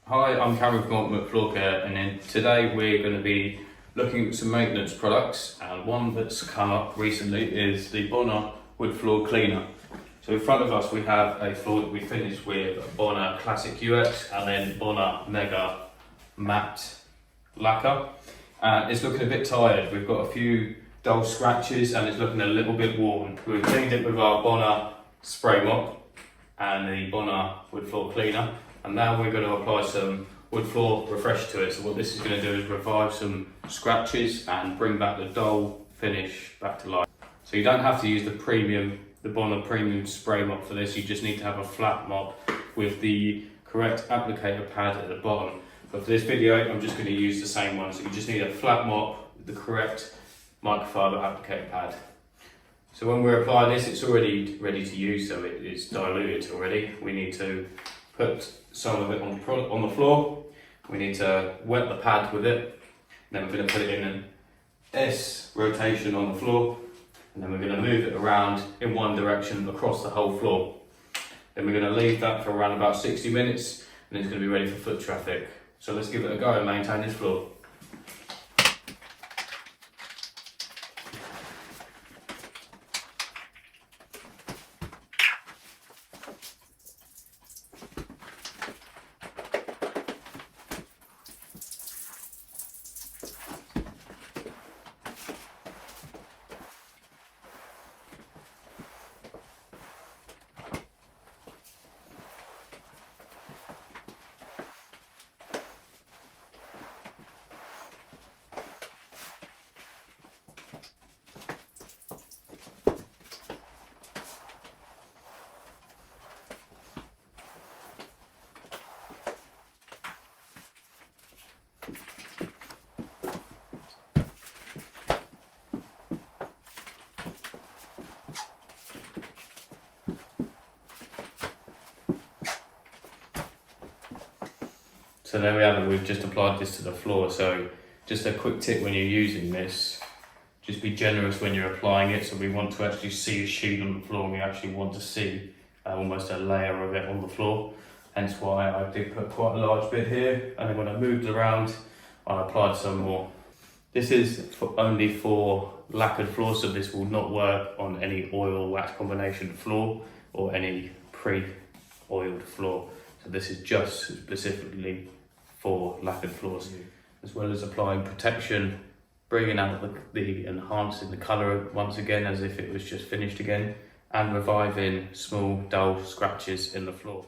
Hi, I'm Cameron from Ultimate Floor Care, and then today we're going to be looking at some maintenance products, and one that's come up recently is the Bona Wood Floor Cleaner. So in front of us we have a floor that we finished with Bona Classic UX and then Bona Mega Matte Lacquer. It's looking a bit tired. We've got a few dull scratches and it's looking a little bit worn. We've cleaned it with our Bona spray mop and the Bona Wood Floor Cleaner. And now we're going to apply some Wood Floor Refresher to it. So what this is going to do is revive some scratches and bring back the dull finish back to life. So you don't have to use the Bona Premium spray mop for this. You just need to have a flat mop with the correct applicator pad at the bottom. But for this video, I'm just going to use the same one. So you just need a flat mop with the correct microfiber applicator pad. So when we're applying this, it's already ready to use, so it is diluted already. We need to put some of it on the floor. We need to wet the pad with it. Then we're going to put it in an S rotation on the floor. And then we're going to move it around in one direction across the whole floor. Then we're going to leave that for around about 60 minutes and it's going to be ready for foot traffic. So let's give it a go and maintain this floor. So there we have it, we've just applied this to the floor. So just a quick tip when you're using this, just be generous when you're applying it. So we want to actually see a sheen on the floor and we actually want to see almost a layer of it on the floor. Hence why I did put quite a large bit here, and then when I moved around, I applied some more. This is only for lacquered floor, so this will not work on any oil wax combination floor or any pre-oiled floor. So this is just specifically for lacquered floors, as well as applying protection, bringing out enhancing the colour once again as if it was just finished again, and reviving small dull scratches in the floor.